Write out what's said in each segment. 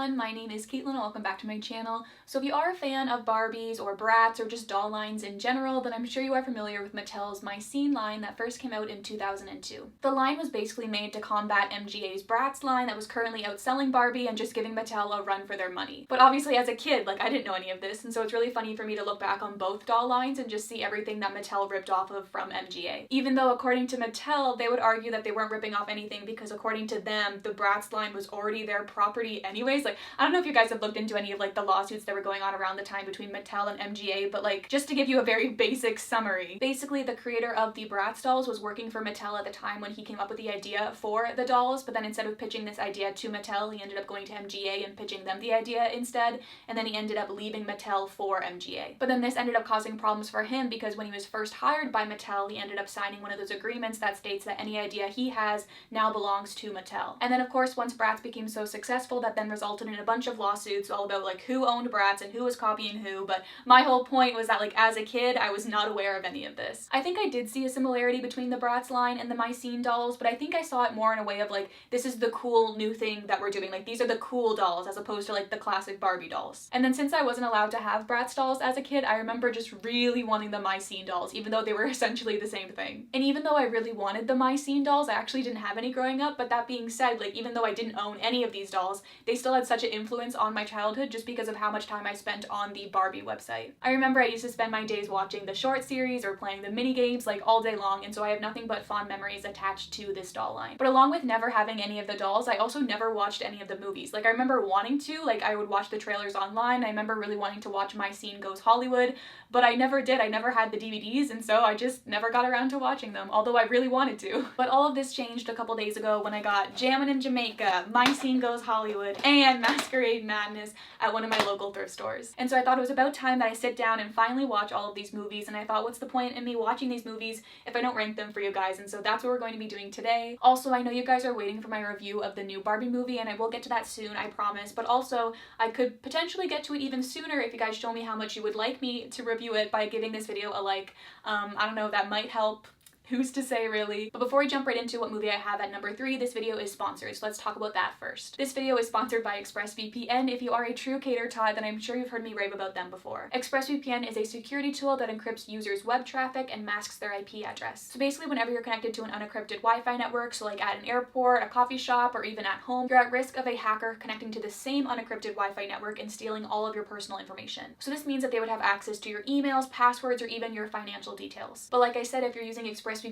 everyone, my name is Caitlin and welcome back to my channel. So if you are a fan of Barbies or Bratz or just doll lines in general, then I'm sure you are familiar with Mattel's My Scene line that first came out in 2002. The line was basically made to combat MGA's Bratz line that was currently outselling Barbie and just giving Mattel a run for their money. But obviously as a kid, I didn't know any of this, and so it's really funny for me to look back on both doll lines and just see everything that Mattel ripped off of from MGA. Even though according to Mattel, they would argue that they weren't ripping off anything because according to them, the Bratz line was already their property anyways. I don't know if you guys have looked into any of the lawsuits that were going on around the time between Mattel and MGA, but just to give you a very basic summary. Basically, the creator of the Bratz dolls was working for Mattel at the time when he came up with the idea for the dolls, but then instead of pitching this idea to Mattel, he ended up going to MGA and pitching them the idea instead, and then he ended up leaving Mattel for MGA. But then this ended up causing problems for him because when he was first hired by Mattel, he ended up signing one of those agreements that states that any idea he has now belongs to Mattel. And then of course, once Bratz became so successful, that then resulted in a bunch of lawsuits all about who owned Bratz and who was copying who, but my whole point was that as a kid, I was not aware of any of this. I think I did see a similarity between the Bratz line and the My Scene dolls, but I think I saw it more in a way of this is the cool new thing that we're doing, these are the cool dolls as opposed to the classic Barbie dolls. And then since I wasn't allowed to have Bratz dolls as a kid, I remember just really wanting the My Scene dolls, even though they were essentially the same thing. And even though I really wanted the My Scene dolls, I actually didn't have any growing up, but that being said, even though I didn't own any of these dolls, they still had such an influence on my childhood just because of how much time I spent on the Barbie website. I remember I used to spend my days watching the short series or playing the mini games all day long, and so I have nothing but fond memories attached to this doll line. But along with never having any of the dolls, I also never watched any of the movies. I remember wanting to, I would watch the trailers online. I remember really wanting to watch My Scene Goes Hollywood, but I never did. I never had the DVDs, and so I just never got around to watching them, although I really wanted to. But all of this changed a couple days ago when I got Jammin in Jamaica, My Scene Goes Hollywood, and Masquerade Madness at one of my local thrift stores. And so I thought it was about time that I sit down and finally watch all of these movies, and I thought, what's the point in me watching these movies if I don't rank them for you guys? And so that's what we're going to be doing today. Also, I know you guys are waiting for my review of the new Barbie movie, and I will get to that soon, I promise, but also I could potentially get to it even sooner if you guys show me how much you would like me to review it by giving this video a like. I don't know, that might help. Who's to say, really? But before we jump right into what movie I have at number 3, this video is sponsored, so let's talk about that first. This video is sponsored by ExpressVPN. If you are a true Cater Todd, then I'm sure you've heard me rave about them before. ExpressVPN is a security tool that encrypts users' web traffic and masks their IP address. So basically, whenever you're connected to an unencrypted Wi-Fi network, so at an airport, a coffee shop, or even at home, you're at risk of a hacker connecting to the same unencrypted Wi-Fi network and stealing all of your personal information. So this means that they would have access to your emails, passwords, or even your financial details. But like I said, if you're using ExpressVPN,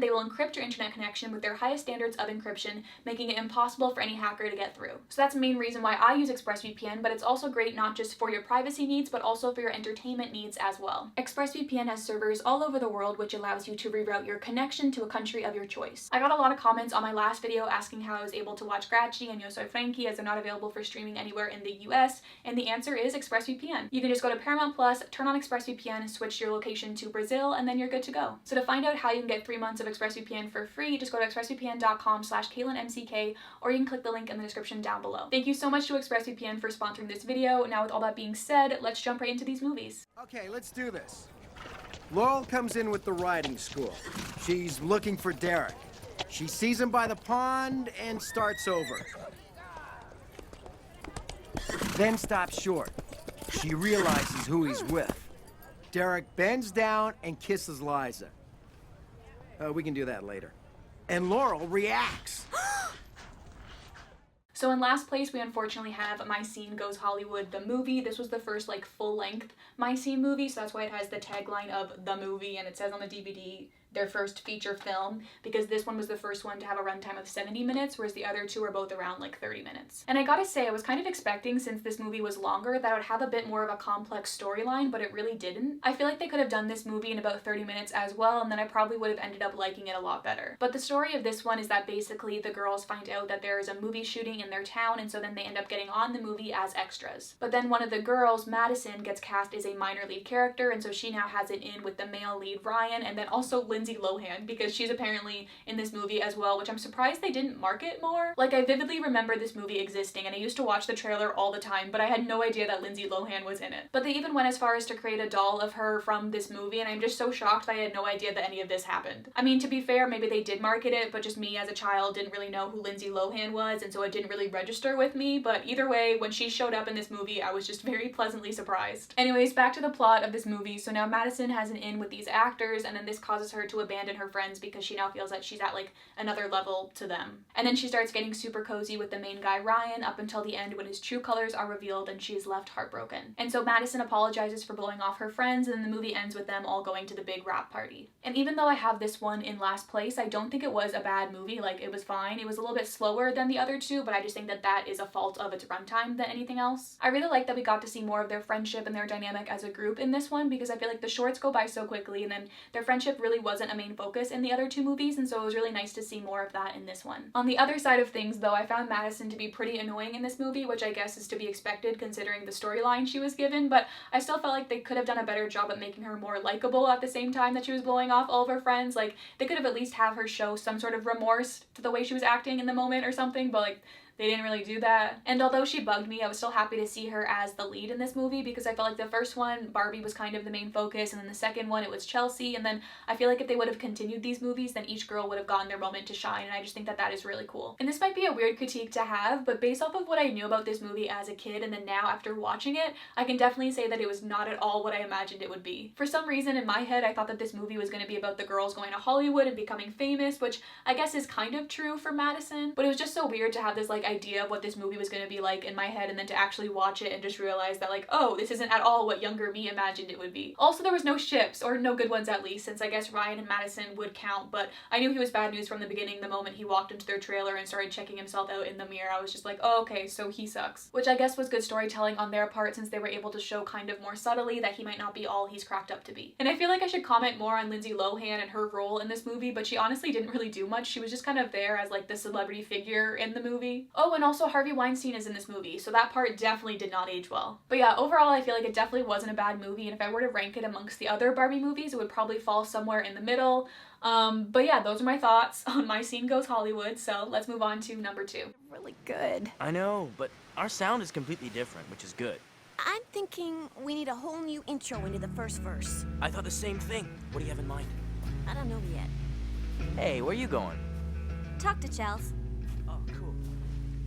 they will encrypt your internet connection with their highest standards of encryption, making it impossible for any hacker to get through. So that's the main reason why I use ExpressVPN, but it's also great not just for your privacy needs, but also for your entertainment needs as well. ExpressVPN has servers all over the world, which allows you to reroute your connection to a country of your choice. I got a lot of comments on my last video asking how I was able to watch Grachi and Yo Soy Frankie as they're not available for streaming anywhere in the US, and the answer is ExpressVPN. You can just go to Paramount Plus, turn on ExpressVPN, switch your location to Brazil, and then you're good to go. So to find out how you can get 3 months of ExpressVPN for free, just go to expressvpn.com/CaitlinMCK, or you can click the link in the description down below. Thank you so much to ExpressVPN for sponsoring this video. Now with all that being said, let's jump right into these movies. Okay, let's do this. Laurel comes in with the riding school. She's looking for Derek. She sees him by the pond and starts over. Then stops short. She realizes who he's with. Derek bends down and kisses Liza. We can do that later. And Laurel reacts. So in last place, we unfortunately have My Scene Goes Hollywood, the movie. This was the first full-length My Scene movie, so that's why it has the tagline of the movie, and it says on the DVD their first feature film, because this one was the first one to have a runtime of 70 minutes, whereas the other two are both around 30 minutes. And I gotta say, I was kind of expecting, since this movie was longer, that it would have a bit more of a complex storyline, but it really didn't. I feel like they could have done this movie in about 30 minutes as well, and then I probably would have ended up liking it a lot better. But the story of this one is that basically the girls find out that there is a movie shooting in their town, and so then they end up getting on the movie as extras. But then one of the girls, Madison, gets cast as a minor lead character, and so she now has it in with the male lead Ryan, and then also Lindsay Lohan, because she's apparently in this movie as well, which I'm surprised they didn't market more. Like, I vividly remember this movie existing, and I used to watch the trailer all the time, but I had no idea that Lindsay Lohan was in it. But they even went as far as to create a doll of her from this movie, and I'm just so shocked that I had no idea that any of this happened. I mean, to be fair, maybe they did market it, but just me as a child didn't really know who Lindsay Lohan was, and so it didn't really register with me. But either way, when she showed up in this movie, I was just very pleasantly surprised. Anyways, back to the plot of this movie. So now Madison has an in with these actors, and then this causes her to abandon her friends because she now feels that she's at like another level to them. And then she starts getting super cozy with the main guy Ryan up until the end when his true colors are revealed and she is left heartbroken. And so Madison apologizes for blowing off her friends, and then the movie ends with them all going to the big rap party. And even though I have this one in last place, I don't think it was a bad movie. Like, it was fine. It was a little bit slower than the other two, but I just think that that is a fault of its runtime than anything else. I really like that we got to see more of their friendship and their dynamic as a group in this one, because I feel like the shorts go by so quickly, and then their friendship really wasn't a main focus in the other two movies, and so it was really nice to see more of that in this one. On the other side of things, though, I found Madison to be pretty annoying in this movie, which I guess is to be expected considering the storyline she was given, but I still felt like they could have done a better job at making her more likable at the same time that she was blowing off all of her friends. Like, they could have at least have her show some sort of remorse to the way she was acting in the moment or something, but like, they didn't really do that. And although she bugged me, I was still happy to see her as the lead in this movie, because I felt like the first one, Barbie was kind of the main focus, and then the second one, it was Chelsea, and then I feel like if they would have continued these movies, then each girl would have gotten their moment to shine, and I just think that that is really cool. And this might be a weird critique to have, but based off of what I knew about this movie as a kid, and then now after watching it, I can definitely say that it was not at all what I imagined it would be. For some reason, in my head, I thought that this movie was going to be about the girls going to Hollywood and becoming famous, which I guess is kind of true for Madison, but it was just so weird to have this like idea of what this movie was going to be like in my head, and then to actually watch it and just realize that like, oh, this isn't at all what younger me imagined it would be. Also, there was no ships, or no good ones at least, since I guess Ryan and Madison would count, but I knew he was bad news from the beginning. The moment he walked into their trailer and started checking himself out in the mirror, I was just like, oh, okay, so he sucks. Which I guess was good storytelling on their part, since they were able to show kind of more subtly that he might not be all he's cracked up to be. And I feel like I should comment more on Lindsay Lohan and her role in this movie, but she honestly didn't really do much. She was just kind of there as like the celebrity figure in the movie. Oh, and also Harvey Weinstein is in this movie, so that part definitely did not age well. But yeah, overall I feel like it definitely wasn't a bad movie, and if I were to rank it amongst the other Barbie movies, it would probably fall somewhere in the middle. But yeah, those are my thoughts on My Scene Goes Hollywood, so let's move on to number 2. Really good. I know, but our sound is completely different, which is good. I'm thinking we need a whole new intro into the first verse. I thought the same thing. What do you have in mind? I don't know yet. Hey, where are you going? Talk to Chels. Oh, cool.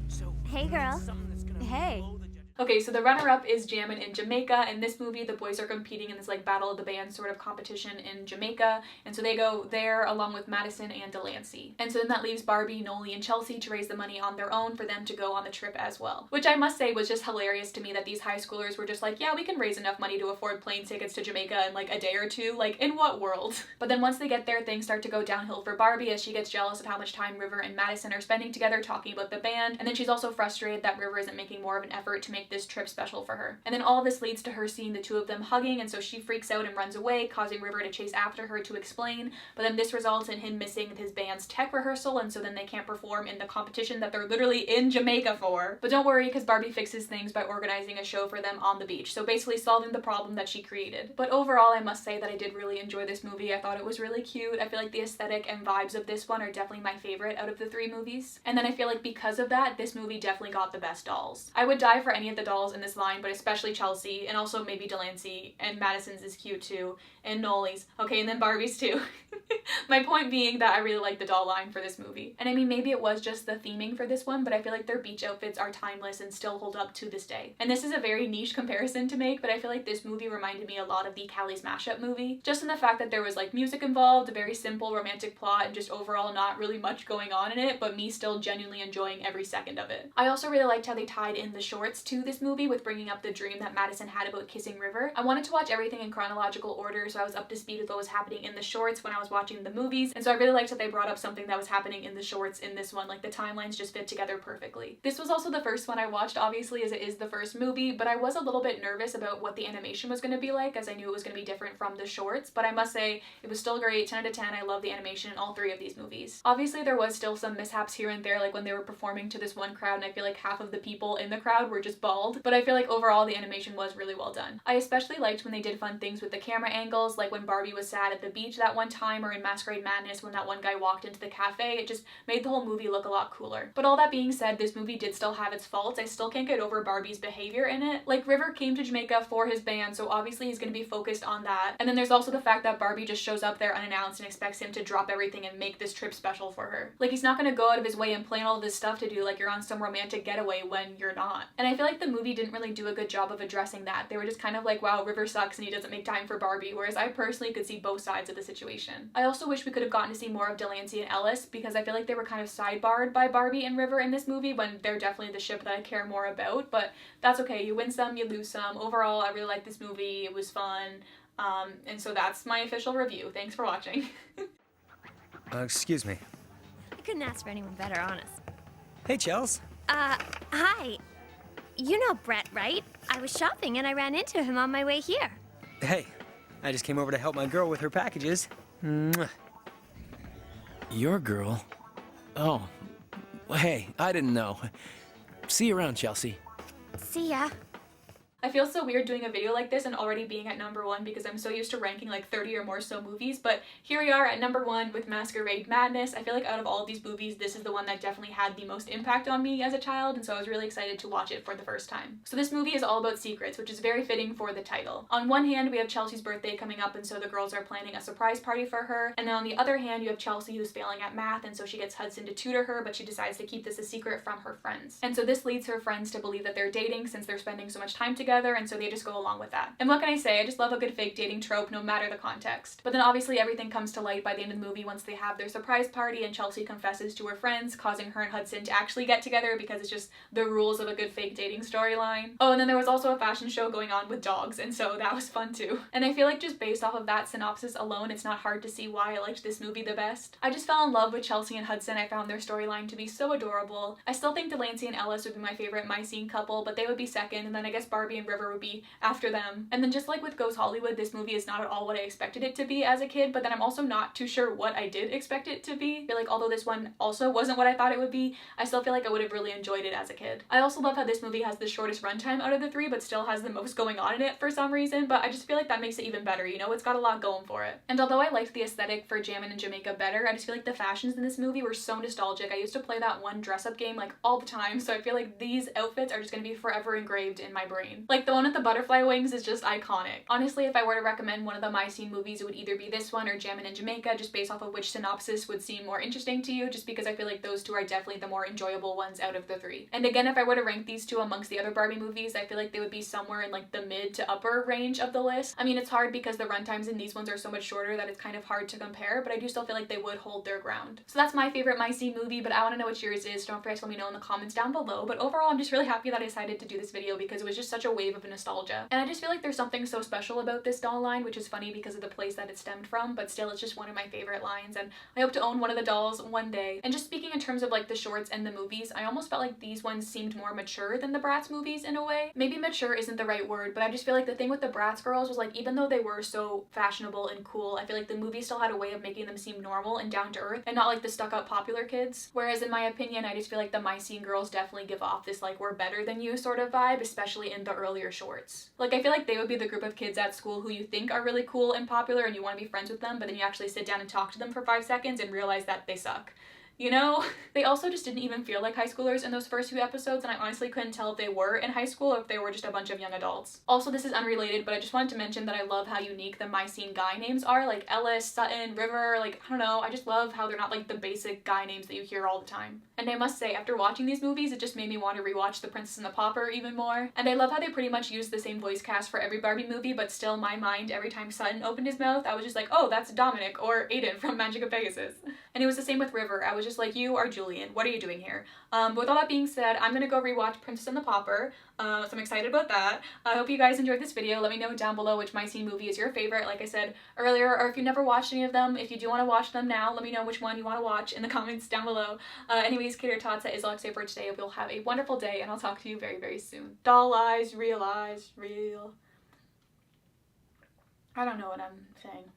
So, Hey, girl. something that's gonna Hey. blow the judges. Okay, so the runner-up is Jammin in Jamaica. In this movie, the boys are competing in this like battle of the bands sort of competition in Jamaica, and so they go there along with Madison and Delancey. And so then that leaves Barbie, Noli, and Chelsea to raise the money on their own for them to go on the trip as well. Which I must say was just hilarious to me that these high schoolers were just like, yeah, we can raise enough money to afford plane tickets to Jamaica in like a day or two. Like, in what world? But then once they get there, things start to go downhill for Barbie as she gets jealous of how much time River and Madison are spending together talking about the band, and then she's also frustrated that River isn't making more of an effort to make this trip special for her. And then all this leads to her seeing the two of them hugging, and so she freaks out and runs away, causing River to chase after her to explain, but then this results in him missing his band's tech rehearsal, and so then they can't perform in the competition that they're literally in Jamaica for. But don't worry, because Barbie fixes things by organizing a show for them on the beach, so basically solving the problem that she created. But overall, I must say that I did really enjoy this movie. I thought it was really cute. I feel like the aesthetic and vibes of this one are definitely my favorite out of the 3 movies. And then I feel like because of that, this movie definitely got the best dolls. I would die for any of the dolls in this line, but especially Chelsea, and also maybe Delancey, and Madison's is cute too, and Noli's. Okay, and then Barbie's too. My point being that I really like the doll line for this movie. And I mean, maybe it was just the theming for this one, but I feel like their beach outfits are timeless and still hold up to this day. And this is a very niche comparison to make, but I feel like this movie reminded me a lot of the Callie's Mashup movie, just in the fact that there was like music involved, a very simple romantic plot, and just overall not really much going on in it, but me still genuinely enjoying every second of it. I also really liked how they tied in the shorts to this movie with bringing up the dream that Madison had about kissing River. I wanted to watch everything in chronological order, so I was up to speed with what was happening in the shorts when I was watching the movies, and so I really liked that they brought up something that was happening in the shorts in this one. Like, the timelines just fit together perfectly. This was also the first one I watched, obviously, as it is the first movie, but I was a little bit nervous about what the animation was going to be like, as I knew it was going to be different from the shorts, but I must say it was still great. 10 out of 10. I love the animation in all 3 of these movies. Obviously, there was still some mishaps here and there, like when they were performing to this one crowd, and I feel like half of the people in the crowd were just called, but I feel like overall the animation was really well done. I especially liked when they did fun things with the camera angles, like when Barbie was sad at the beach that one time, or in Masquerade Madness when that one guy walked into the cafe. It just made the whole movie look a lot cooler. But all that being said, this movie did still have its faults. I still can't get over Barbie's behavior in it. Like, River came to Jamaica for his band, so obviously he's gonna be focused on that. And then there's also the fact that Barbie just shows up there unannounced and expects him to drop everything and make this trip special for her. Like, he's not gonna go out of his way and plan all this stuff to do like you're on some romantic getaway when you're not. And I feel like the movie didn't really do a good job of addressing that. They were just kind of like, wow, River sucks and he doesn't make time for Barbie, whereas I personally could see both sides of the situation. I also wish we could have gotten to see more of Delancey and Ellis, because I feel like they were kind of sidebarred by Barbie and River in this movie when they're definitely the ship that I care more about, but that's okay. You win some, you lose some. Overall, I really liked this movie. It was fun. And so that's my official review. Thanks for watching. Excuse me. I couldn't ask for anyone better, honest. Hey, Chels. Hi. You know Brett, right? I was shopping and I ran into him on my way here. Hey, I just came over to help my girl with her packages. Mwah. Your girl? Oh. Well, hey, I didn't know. See you around, Chelsea. See ya. I feel so weird doing a video like this and already being at number 1 because I'm so used to ranking like 30 or more so movies, but here we are at number 1 with Masquerade Madness. I feel like out of all of these movies, this is the one that definitely had the most impact on me as a child, and so I was really excited to watch it for the first time. So this movie is all about secrets, which is very fitting for the title. On one hand, we have Chelsea's birthday coming up, and so the girls are planning a surprise party for her, and then on the other hand, you have Chelsea who's failing at math, and so she gets Hudson to tutor her, but she decides to keep this a secret from her friends. And so this leads her friends to believe that they're dating since they're spending so much time together, and so they just go along with that. And what can I say? I just love a good fake dating trope no matter the context. But then obviously everything comes to light by the end of the movie once they have their surprise party and Chelsea confesses to her friends, causing her and Hudson to actually get together because it's just the rules of a good fake dating storyline. Oh, and then there was also a fashion show going on with dogs, and so that was fun too. And I feel like just based off of that synopsis alone, it's not hard to see why I liked this movie the best. I just fell in love with Chelsea and Hudson. I found their storyline to be so adorable. I still think Delancey and Ellis would be my favorite My Scene couple, but they would be second, and then I guess Barbie and River would be after them. And then just like with Goes Hollywood, this movie is not at all what I expected it to be as a kid, but then I'm also not too sure what I did expect it to be. I feel like although this one also wasn't what I thought it would be, I still feel like I would have really enjoyed it as a kid. I also love how this movie has the shortest runtime out of the 3, but still has the most going on in it for some reason, but I just feel like that makes it even better, you know? It's got a lot going for it. And although I liked the aesthetic for Jammin in Jamaica better, I just feel like the fashions in this movie were so nostalgic. I used to play that one dress-up game like all the time, so I feel like these outfits are just gonna be forever engraved in my brain. Like the one with the butterfly wings is just iconic. Honestly, if I were to recommend one of the My Scene movies, it would either be this one or Jammin in Jamaica, just based off of which synopsis would seem more interesting to you, just because I feel like those two are definitely the more enjoyable ones out of the 3. And again, if I were to rank these two amongst the other Barbie movies, I feel like they would be somewhere in like the mid to upper range of the list. I mean, it's hard because the runtimes in these ones are so much shorter that it's kind of hard to compare, but I do still feel like they would hold their ground. So that's my favorite My Scene movie, but I want to know what yours is, so don't forget to let me know in the comments down below. But overall, I'm just really happy that I decided to do this video because it was just such a wave of nostalgia. And I just feel like there's something so special about this doll line, which is funny because of the place that it stemmed from, but still it's just one of my favorite lines, and I hope to own one of the dolls one day. And just speaking in terms of like the shorts and the movies, I almost felt like these ones seemed more mature than the Bratz movies in a way. Maybe mature isn't the right word, but I just feel like the thing with the Bratz girls was like, even though they were so fashionable and cool, I feel like the movie still had a way of making them seem normal and down to earth and not like the stuck up popular kids. Whereas in my opinion, I just feel like the My Scene girls definitely give off this like we're better than you sort of vibe, especially in the earlier shorts. Like I feel like they would be the group of kids at school who you think are really cool and popular and you want to be friends with them, but then you actually sit down and talk to them for 5 seconds and realize that they suck. You know? They also just didn't even feel like high schoolers in those first few episodes, and I honestly couldn't tell if they were in high school or if they were just a bunch of young adults. Also, this is unrelated, but I just wanted to mention that I love how unique the My Scene guy names are, like Ellis, Sutton, River, like, I don't know, I just love how they're not like the basic guy names that you hear all the time. And I must say, after watching these movies, it just made me want to rewatch The Princess and the Pauper even more. And I love how they pretty much use the same voice cast for every Barbie movie, but still in my mind, every time Sutton opened his mouth, I was just like, oh, that's Dominic or Aiden from Magic of Pegasus. And it was the same with River. I was just like, you are Julian, what are you doing here? But with all that being said, I'm gonna go rewatch Princess and the Pauper, so I'm excited about that. I hope you guys enjoyed this video. Let me know down below which My Scene movie is your favorite, like I said earlier, or if you never watched any of them, if you do want to watch them now, let me know which one you want to watch in the comments down below. Anyways, Kidder Tots, that is all I say for today. I hope you'll have a wonderful day, and I'll talk to you very, very soon. Doll eyes, real eyes, real. I don't know what I'm saying.